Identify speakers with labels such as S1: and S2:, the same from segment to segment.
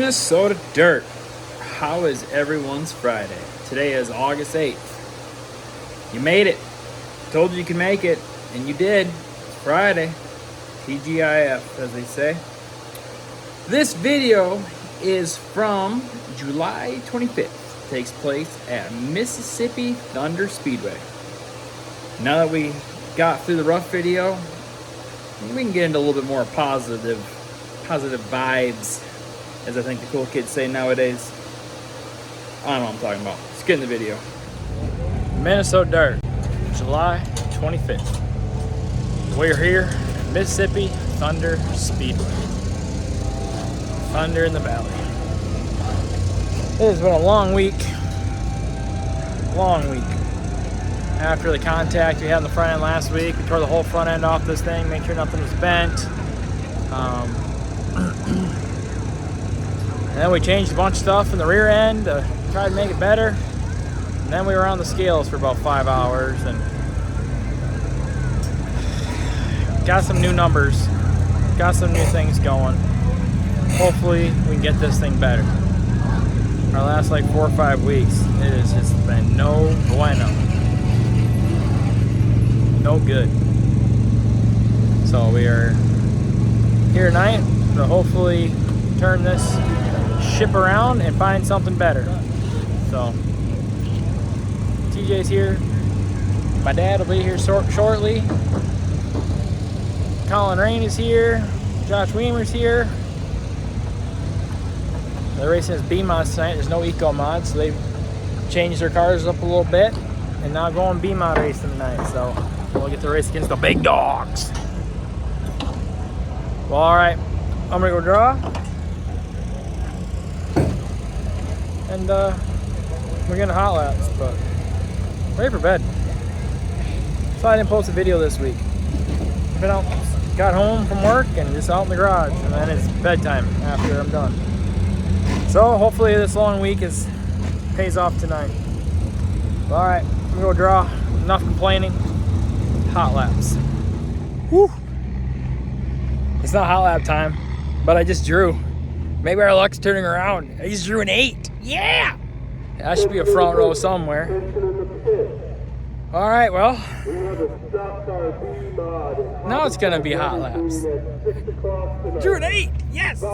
S1: Minnesota Dirt. How is everyone's Friday? Today is August 8th. You made it. Told you could make it, and you did. It's Friday. TGIF, as they say. This video is from July 25th. It takes place at Mississippi Thunder Speedway. Now that we got through the rough video, we can get into a little bit more positive vibes, as I think the cool kids say nowadays. I don't know what I'm talking about. Let's get in the video. Minnesota Dirt, July 25th. We're here at Mississippi Thunder Speedway. Thunder in the Valley. It has been a long week. After the contact we had on the front end last week, we tore the whole front end off this thing, make sure nothing was bent. And then we changed a bunch of stuff in the rear end to try to make it better. And then we were on the scales for about 5 hours and got some new numbers, got some new things going. Hopefully we can get this thing better. Our last like 4 or 5 weeks, it has just been no bueno. No good. So we are here tonight to hopefully turn this ship around and find something better. So TJ's here. My dad will be here shortly. Colin Rain is here. Josh Weimer's here. They're racing as B mods tonight. There's no eco mods, so they've changed their cars up a little bit and now going B mod racing tonight. So we'll get to race against the big dogs. Well, all right, I'm gonna go draw, and we're getting hot laps, but ready for bed. So I didn't post a video this week. Been out, got home from work and just out in the garage, and then it's bedtime after I'm done. So hopefully this long week pays off tonight. All right, I'm gonna go draw. Enough complaining. Hot laps. Whew. It's not hot lap time, but I just drew. Maybe our luck's turning around. I just drew an 8. Yeah! That should be a front row somewhere. All right, well, now it's gonna be hot laps. Drew an 8, yes!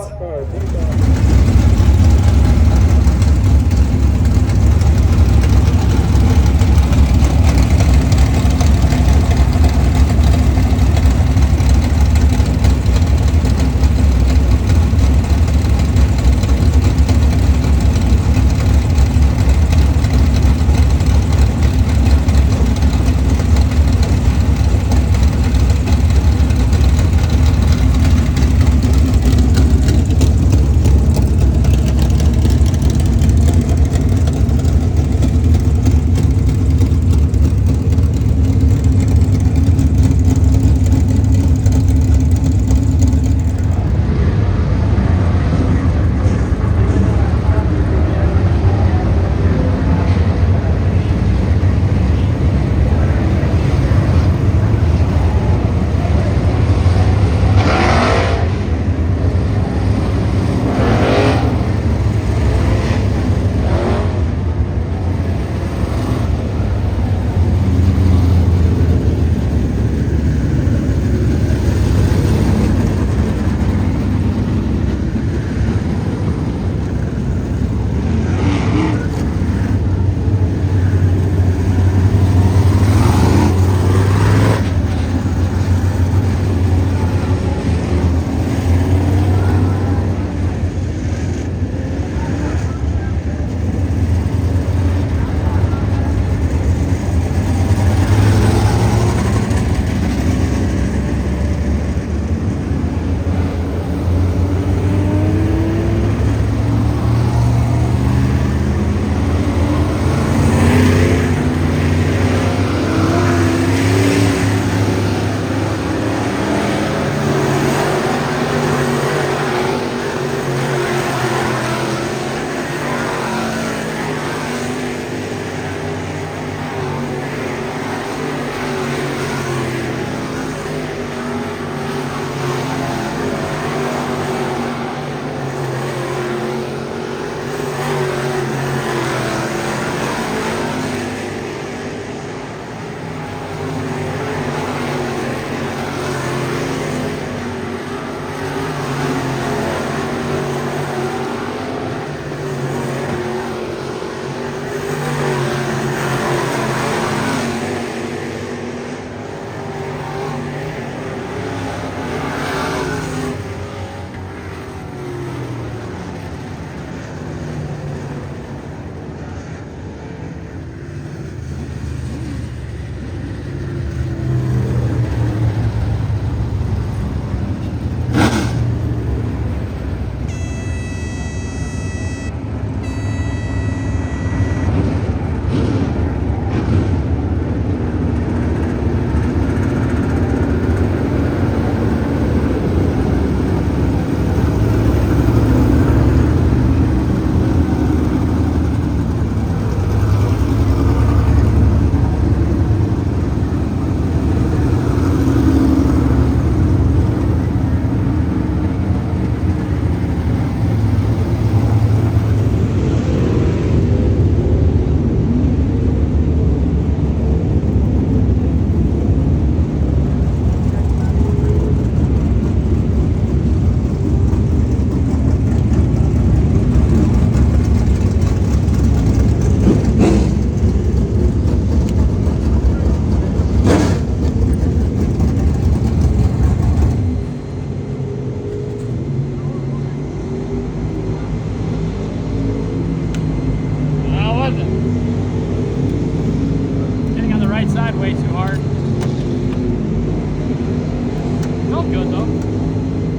S2: good though.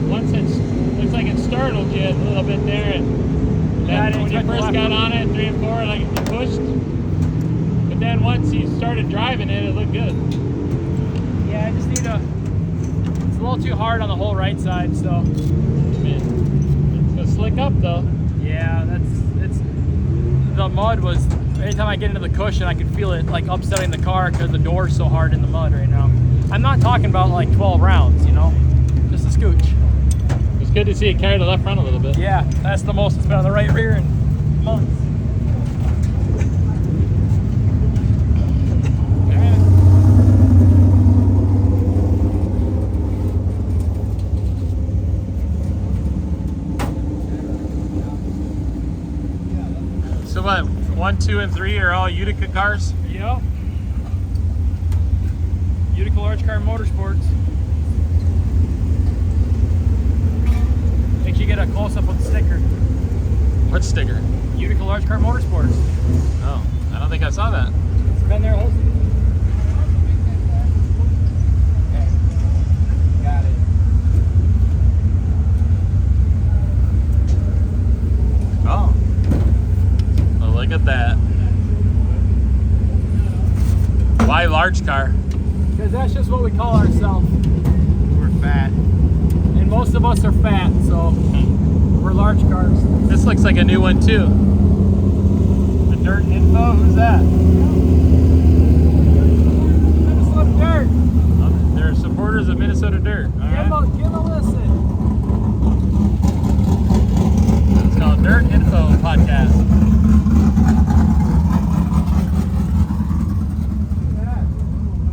S2: Once it's looks like it startled you a little bit there, and then when you first got on it, 3 and 4, like you pushed. But then once you started driving it, it looked good.
S1: Yeah, I just need to. It's a little too hard on the whole right side, so.
S2: It's gonna slick up though.
S1: Yeah, it's. The mud was. Anytime I get into the cushion, I can feel it like upsetting the car because the door's so hard in the mud right now. I'm not talking about like 12 rounds, you know, just a scooch.
S2: It's good to see it carry the left front a little bit.
S1: Yeah, that's the most it's been on the right rear in months.
S2: So what, 1, 2, and 3 are all Utica cars?
S1: Yep. Utica Large Car Motorsports. Make sure you get a close-up of the sticker.
S2: What sticker?
S1: Utica Large Car Motorsports.
S2: Oh, I don't think I saw that.
S1: It's been there whole season. Okay. Got it.
S2: Oh. Well, look at that. Why large car?
S1: Because that's just what we call ourselves.
S2: We're fat.
S1: And most of us are fat, so we're large cars.
S2: This looks like a new one too. The Dirt Info, who's that?
S1: Minnesota Dirt.
S2: They're supporters of Minnesota Dirt. All right.
S1: Give them a listen.
S2: It's called Dirt Info Podcast.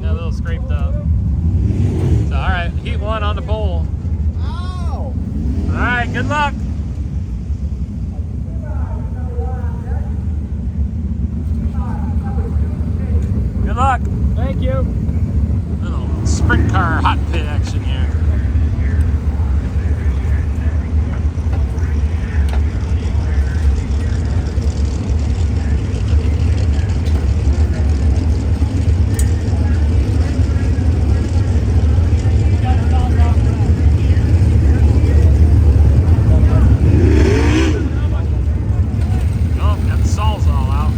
S2: Got a little scraped up. So, all right, heat 1 on the pole.
S1: Ow!
S2: All right, good luck. Good luck.
S1: Thank you.
S2: Little sprint car hot pit action here. Oh, got the saws all out.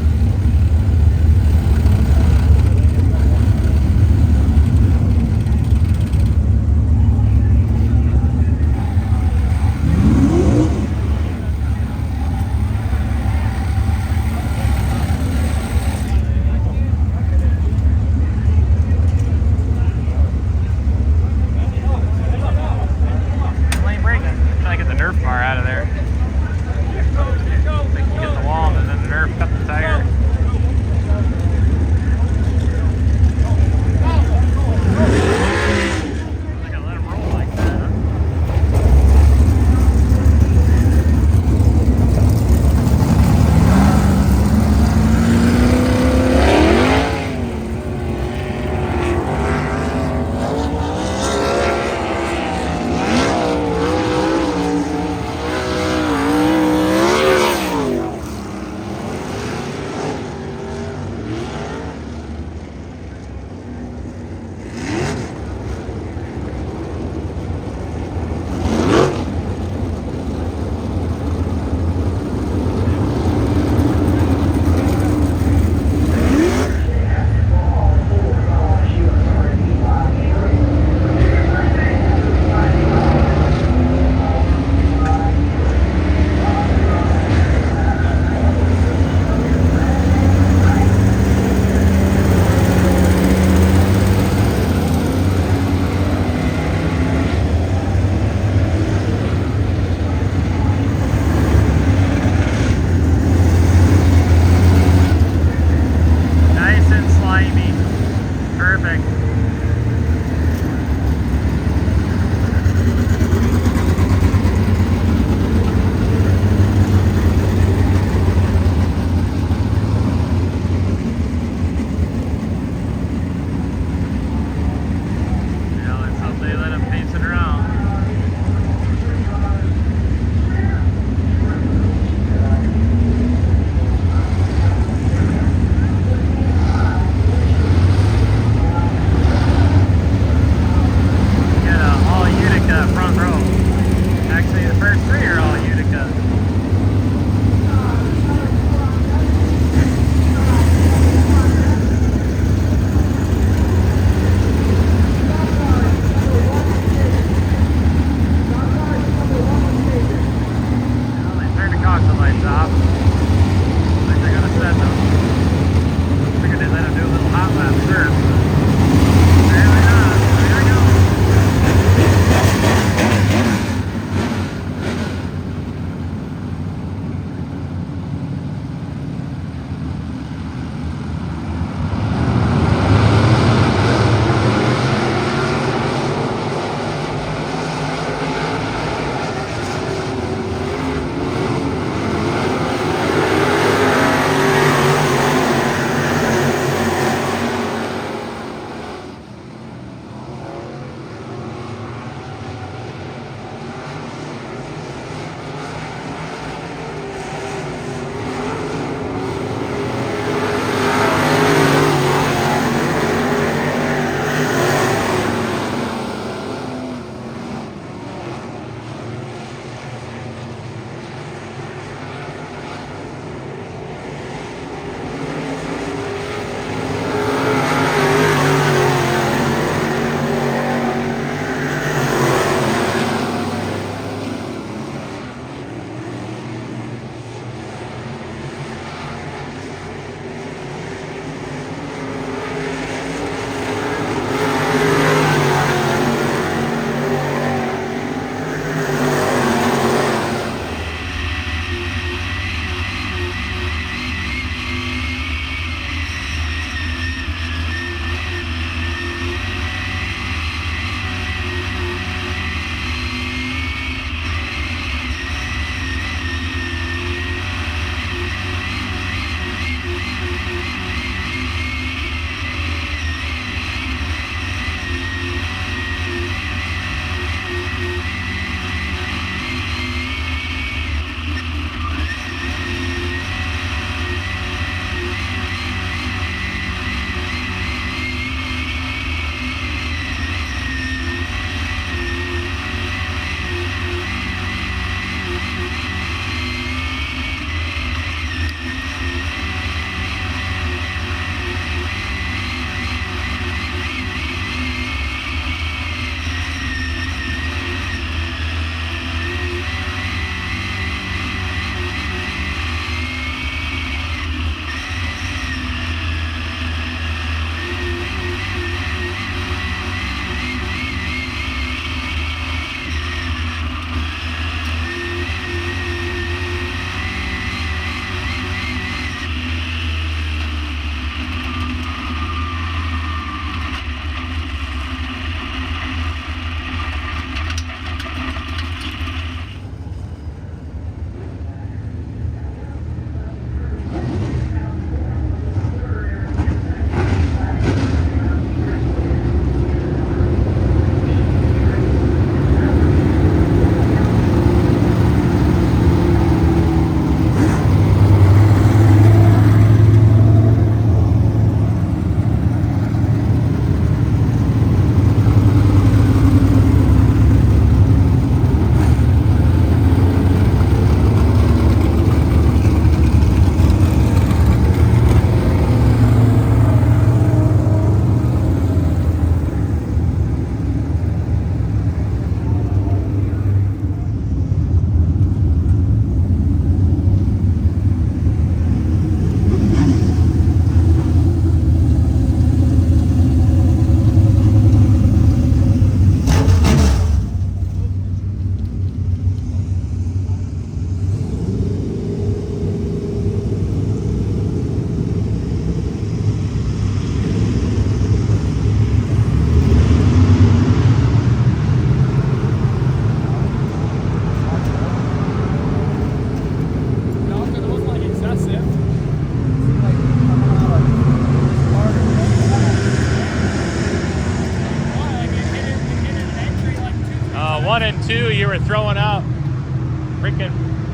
S2: 1 and 2, you were throwing out freaking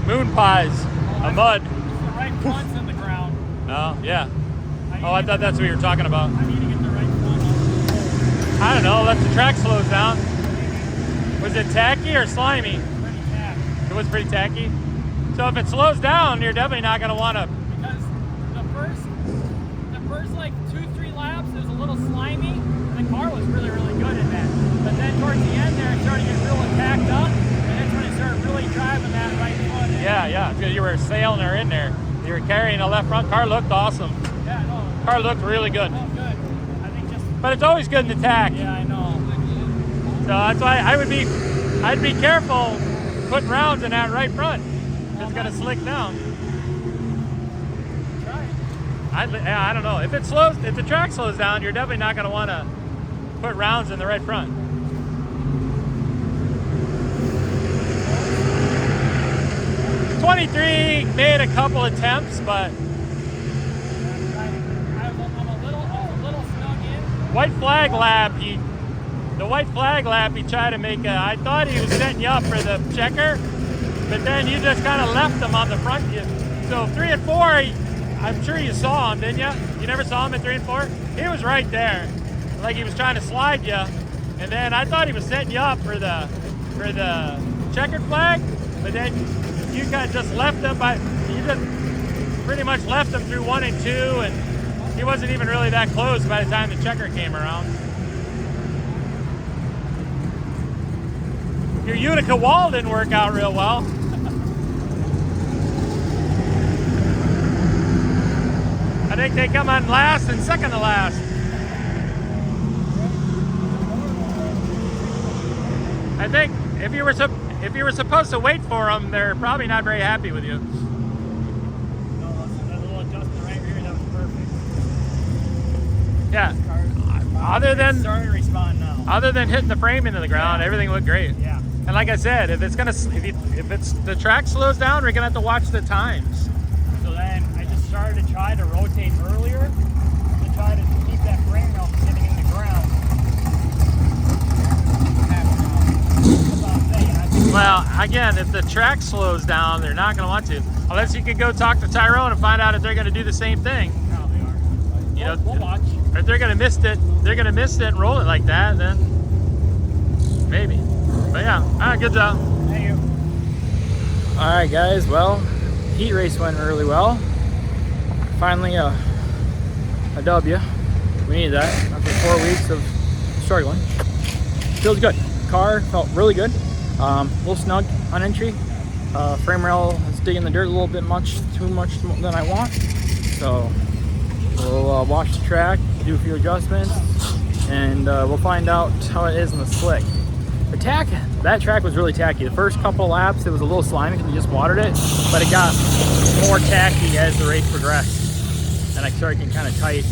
S2: moon pies of mud.
S3: The right front's in the ground.
S2: Oh, yeah. Oh, I thought that's what you were talking about.
S3: I need to get the right front on.
S2: I don't know, let the track slows down. Was it tacky or slimy?
S3: Pretty tack.
S2: It was pretty tacky. So if it slows down, you're definitely not going to want to.
S3: Because the first like 2-3 laps, it was a little slimy. The car was really, really good in that. But then towards the end there, it started to get real tacked up. And that's when it started really driving that right foot.
S2: Yeah, because you were sailing her in there. You were carrying the left front. Car looked awesome.
S3: Yeah, no.
S2: Car looked really good.
S3: Oh, good. I think just.
S2: But it's always good in the tack.
S3: Yeah, I know.
S2: So that's why I'd be careful putting rounds in that right front. It's gonna slick down.
S3: Try it.
S2: I don't know. If the track slows down, you're definitely not gonna want to put rounds in the right front. '23 made a couple attempts, but
S3: I'm a little snug in.
S2: white flag lap. The white flag lap, he tried to make I thought he was setting you up for the checker, but then you just kind of left him on the front. So 3 and 4, I'm sure you saw him, didn't you? You never saw him at 3 and 4? He was right there, like he was trying to slide you. And then I thought he was setting you up for the checkered flag, but then you kind of just left him you just pretty much left him through 1 and 2, and he wasn't even really that close by the time the checker came around. Your Utica wall didn't work out real well. I think they come on last and second to last. I think if you were supposed to wait for them, they're probably not very happy with you.
S3: No, that little adjustment right here, that was perfect.
S2: Yeah.
S3: Starting to respond now.
S2: Other than hitting the frame into the ground, everything looked great.
S3: Yeah.
S2: And like I said, if the track slows down, we're gonna have to watch the times.
S3: So then I just started to try to rotate earlier to try to keep that frame rail from getting in the ground. That's what I'm saying. I think
S2: Well, again, if the track slows down, they're not gonna want to. Unless you can go talk to Tyrone and find out if they're gonna do the same thing.
S3: probably are.
S2: You know,
S3: We'll watch.
S2: or if they're gonna miss it and roll it like that, then maybe. But yeah, all right, good job.
S3: Thank you.
S1: All right, guys. Well, heat race went really well. Finally, a W. We needed that after 4 weeks of struggling. Feels good. Car felt really good. A little snug on entry. Frame rail is digging the dirt a little bit too much than I want. So we'll watch the track, do a few adjustments, and we'll find out how it is in the slick. That track was really tacky. The first couple of laps, it was a little slimy because we just watered it, but it got more tacky as the race progressed, and I started getting kind of tight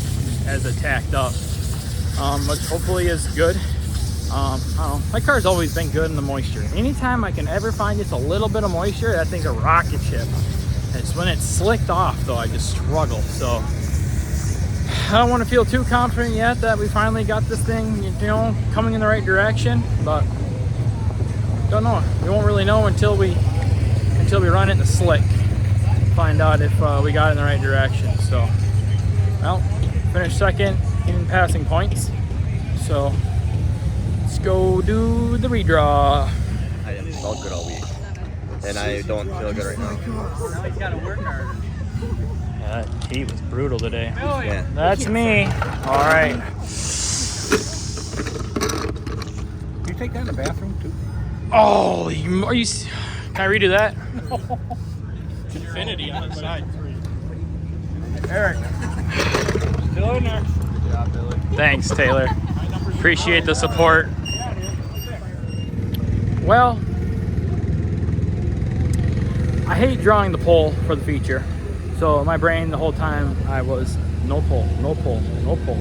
S1: as it tacked up, which hopefully is good. I don't know. My car's always been good in the moisture. Anytime I can ever find just a little bit of moisture, that thing's a rocket ship. It's when it's slicked off, though, I just struggle. So I don't want to feel too confident yet that we finally got this thing, coming in the right direction, but don't know. We won't really know until we run it in the slick. Find out if we got it in the right direction. So, well, finished second in passing points. So let's go do the redraw.
S4: I didn't feel good all week, and I don't feel good right now.
S3: Now he's got to work harder.
S2: Yeah, that heat was brutal today.
S4: Yeah.
S1: That's me. All right.
S5: You take that in the bathroom too?
S1: Oh, can I redo that?
S2: Infinity on the side.
S1: Eric.
S2: Still in there.
S4: Good job, Billy.
S1: Thanks, Taylor. Appreciate the support. Well, I hate drawing the pole for the feature. So my brain the whole time I was no pole, no pole, no pole.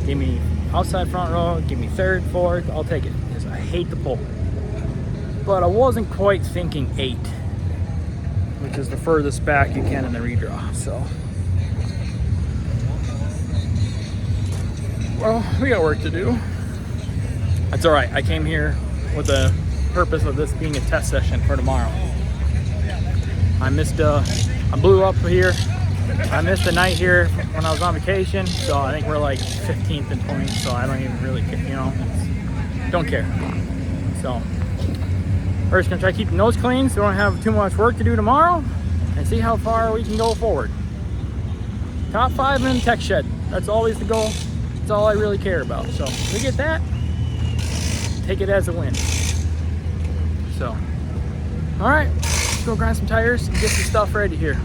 S1: Give me outside front row, give me third, fourth, I'll take it. Because I hate the pole. But I wasn't quite thinking 8, which is the furthest back you can in the redraw. So, well, we got work to do. That's all right. I came here with a
S3: purpose of this being a test session for tomorrow. I blew up here. I missed a night here when I was on vacation, so I think we're like 15th in points, so I don't even really care, you know, don't care. So we're just gonna try to keep the nose clean so we don't have too much work to do tomorrow and see how far we can go forward. Top 5 in the tech shed. That's always the goal. That's all I really care about. So if we get that, take it as a win. So, all right, let's go grind some tires and get some stuff ready here.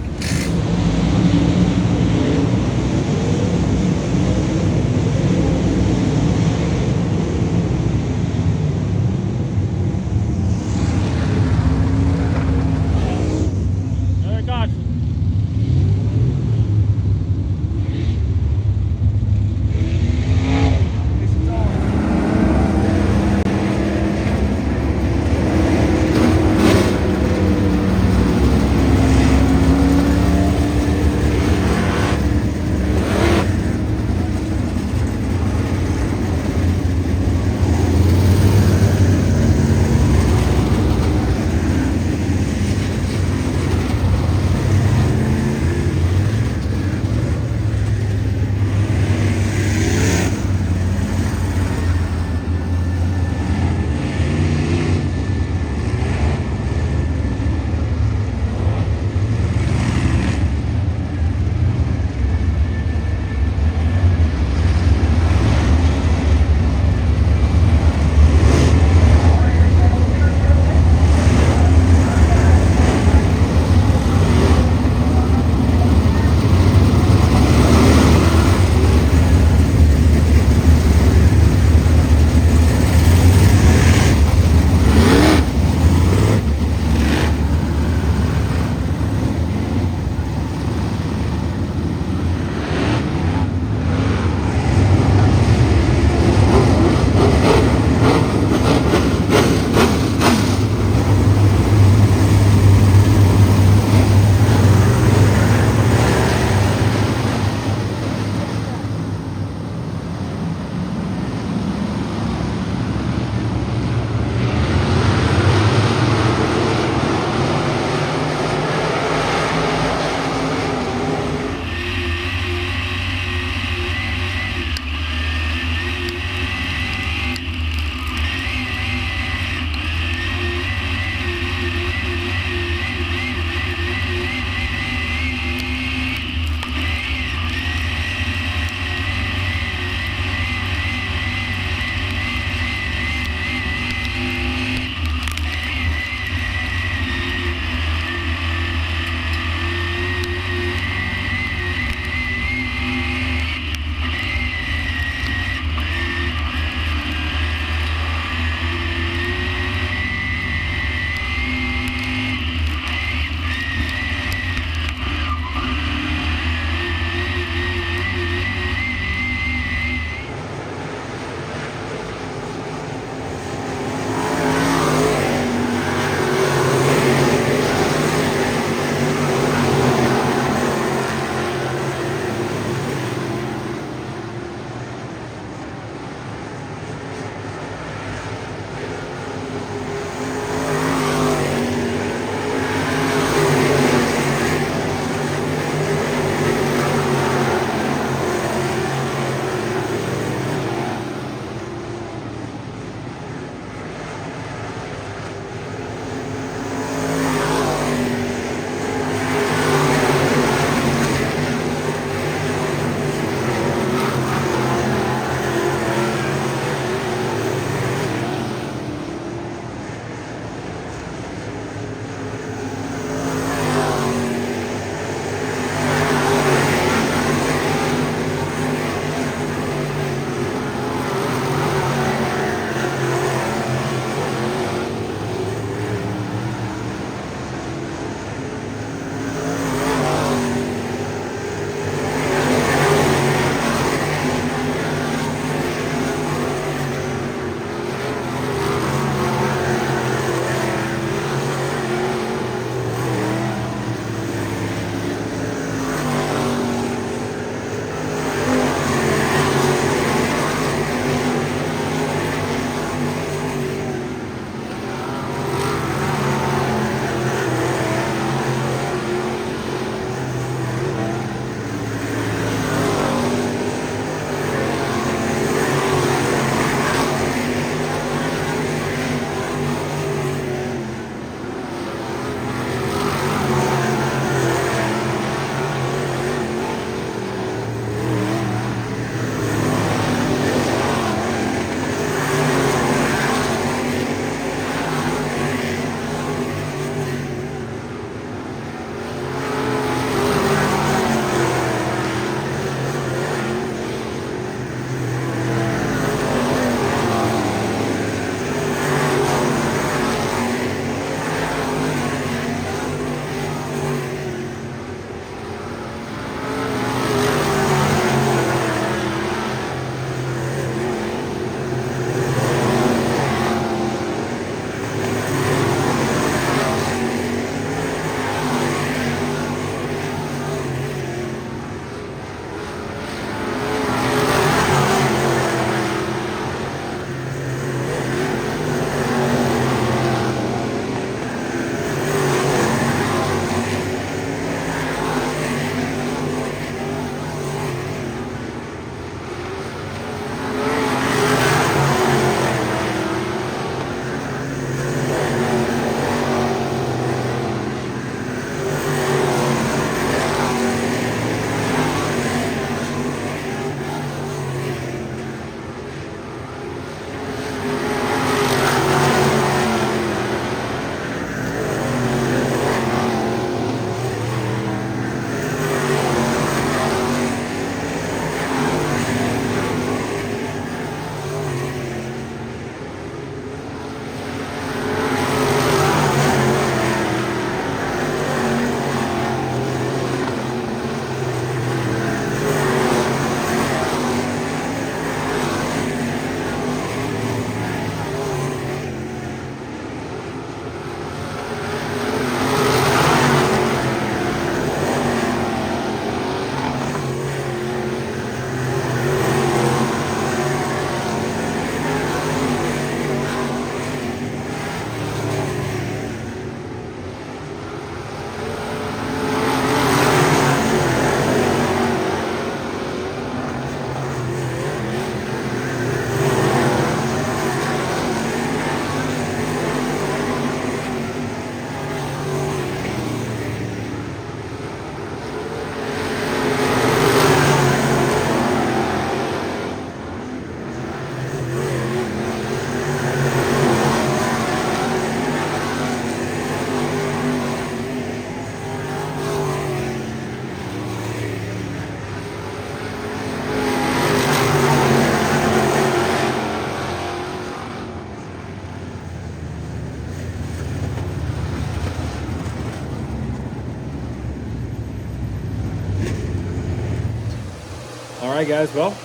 S1: Alright guys, well,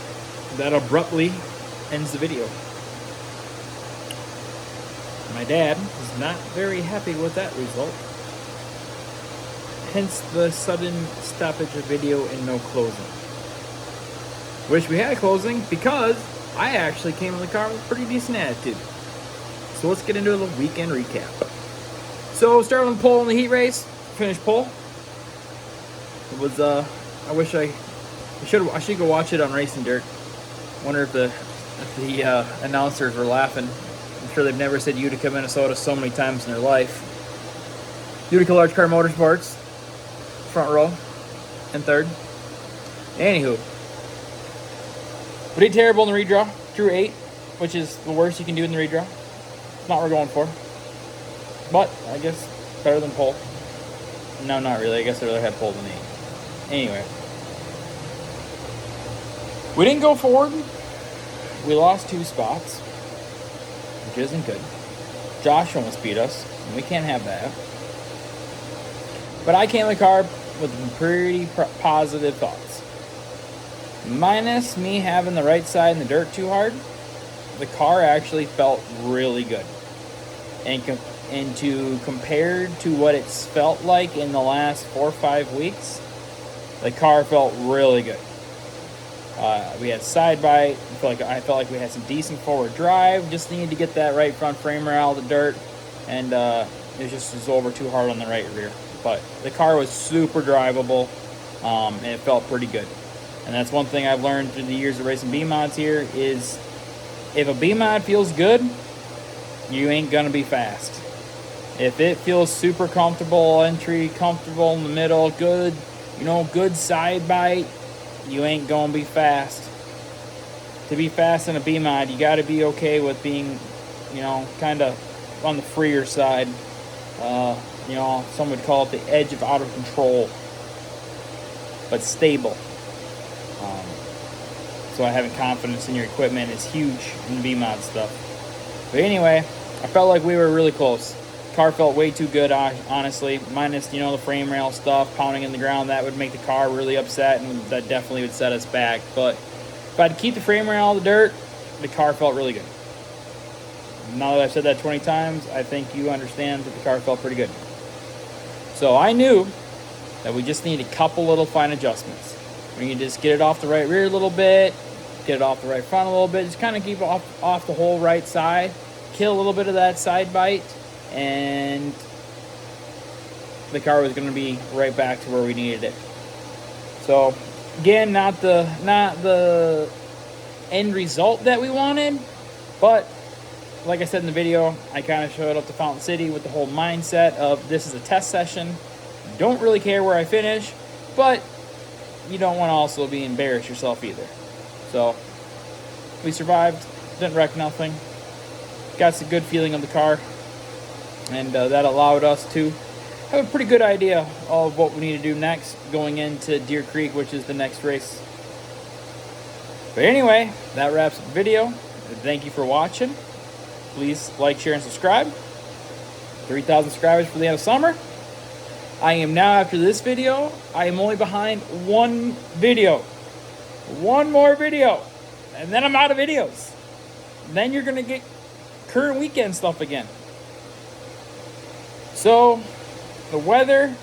S1: that abruptly ends the video. My dad is not very happy with that result. Hence the sudden stoppage of video and no closing. Wish we had closing because I actually came in the car with a pretty decent attitude. So let's get into the weekend recap. So started on pole in the heat race, finished pole. It was I should go watch it on Racing Dirt. Wonder if the announcers were laughing. I'm sure they've never said Utica, Minnesota so many times in their life. Utica Large Car Motorsports, front row, and third. Anywho, we did terrible in the redraw. Drew 8, which is the worst you can do in the redraw. Not what we're going for. But I guess better than pole. No, not really. I guess I'd rather have pole than 8. Anyway, we didn't go forward. We lost 2 spots, which isn't good. Josh almost beat us, and we can't have that. But I came in the car with pretty positive thoughts. Minus me having the right side in the dirt too hard, the car actually felt really good. And to compared to what it's felt like in the last 4 or 5 weeks, the car felt really good. We had side bite. I felt like we had some decent forward drive. Just needed to get that right front frame out of the dirt, and it was over too hard on the right rear. But the car was super drivable, and it felt pretty good. And that's one thing I've learned through the years of racing B-mods here is if a B-mod feels good, you ain't gonna be fast. If it feels super comfortable, entry, comfortable in the middle, good, good side bite, you ain't gonna be fast. To be fast in a B-mod, you gotta be okay with being, kind of on the freer side. Some would call it the edge of out of control, but stable. So having confidence in your equipment is huge in the B-mod stuff. But anyway, I felt like we were really close. Car felt way too good, honestly. Minus, the frame rail stuff, pounding in the ground, that would make the car really upset, and that definitely would set us back. But if I had to keep the frame rail out of the dirt, the car felt really good. Now that I've said that 20 times, I think you understand that the car felt pretty good. So I knew that we just need a couple little fine adjustments. We need to just get it off the right rear a little bit, get it off the right front a little bit, just kind of keep it off the whole right side, kill a little bit of that side bite, and the car was going to be right back to where we needed it. So again, not the end result that we wanted, but like I said in the video, I kind of showed up to Fountain City with the whole mindset of this is a test session. Don't really care where I finish, but you don't want to also be embarrassed yourself either. So we survived, didn't wreck nothing, got some good feeling of the car, and that allowed us to have a pretty good idea of what we need to do next going into Deer Creek, which is the next race. But anyway, that wraps up the video. Thank you for watching. Please like, share, and subscribe. 3,000 subscribers for the end of summer. I am now, after this video, I am only behind one video. One more video. And then I'm out of videos. Then you're going to get current weekend stuff again. So, the weather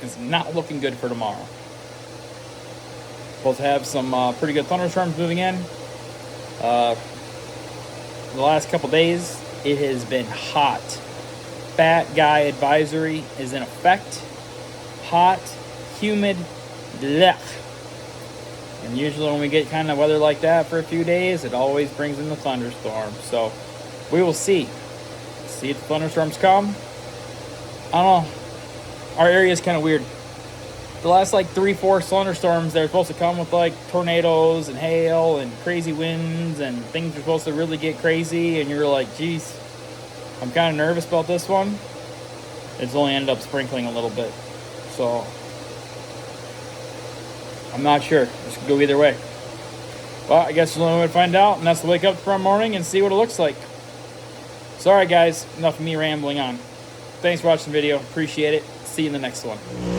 S1: is not looking good for tomorrow. Supposed to have some pretty good thunderstorms moving in. The last couple days, it has been hot. Fat guy advisory is in effect. Hot, humid, blech. And usually when we get kind of weather like that for a few days, it always brings in the thunderstorms. So we will see. See if the thunderstorms come. I don't know. Our area is kind of weird. The last 3-4 thunderstorms, they're supposed to come with tornadoes and hail and crazy winds, and things are supposed to really get crazy, and you're like, geez, I'm kind of nervous about this one. It's only ended up sprinkling a little bit. So I'm not sure. This could go either way. Well, I guess there's only one way to find out, and that's to wake up tomorrow morning and see what it looks like. Sorry guys, enough of me rambling on. Thanks for watching the video. Appreciate it. See you in the next one.